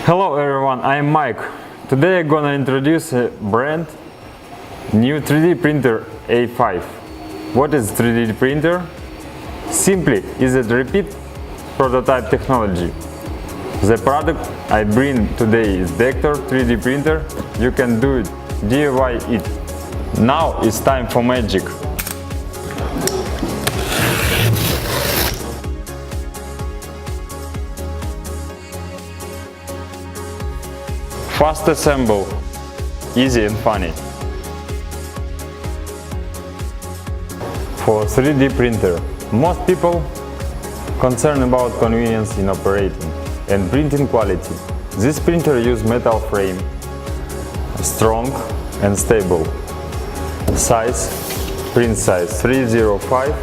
Hello everyone, I am Mike. Today I'm gonna introduce a brand new 3D printer A5. What is 3D printer? Simply, is it repeat prototype technology. The product I bring today is Vector 3D printer. You can do it, DIY it. Now it's time for magic. Fast assemble, easy and funny. For 3D printer, most people concerned about convenience in operating and printing quality. This printer uses metal frame, strong and stable. Size, print size 305,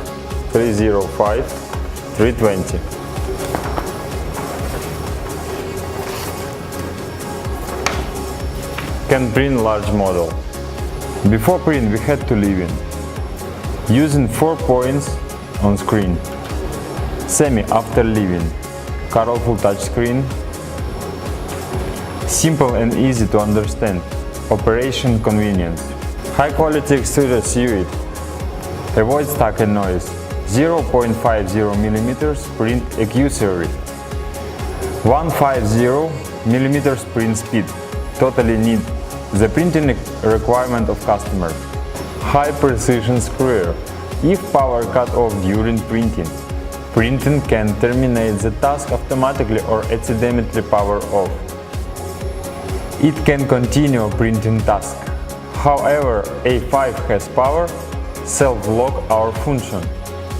305, 320. Can print large model. Before print we had to leave in. Using 4 points on screen. Semi after leaving. Colorful touch screen. Simple and easy to understand. Operation convenience. High quality extruder suite. Avoid stack and noise. 0.50 mm print accuracy. 150 mm print speed. Totally need the printing requirement of customer. High precision screwer. If power cut off during printing, printing can terminate the task automatically or accidentally power off. It can continue printing task. However, A5 has power self-lock our function.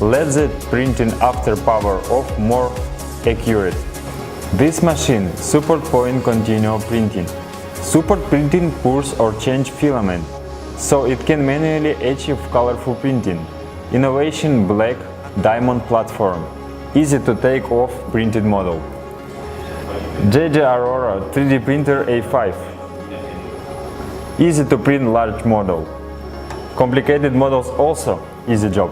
Let the printing after power off more accurate. This machine support point continuous printing. Support printing pulse or change filament, so it can manually achieve colorful printing. Innovation black diamond platform, easy to take off printed model. JJ Aurora 3D printer A5, easy to print large model. Complicated models also easy job.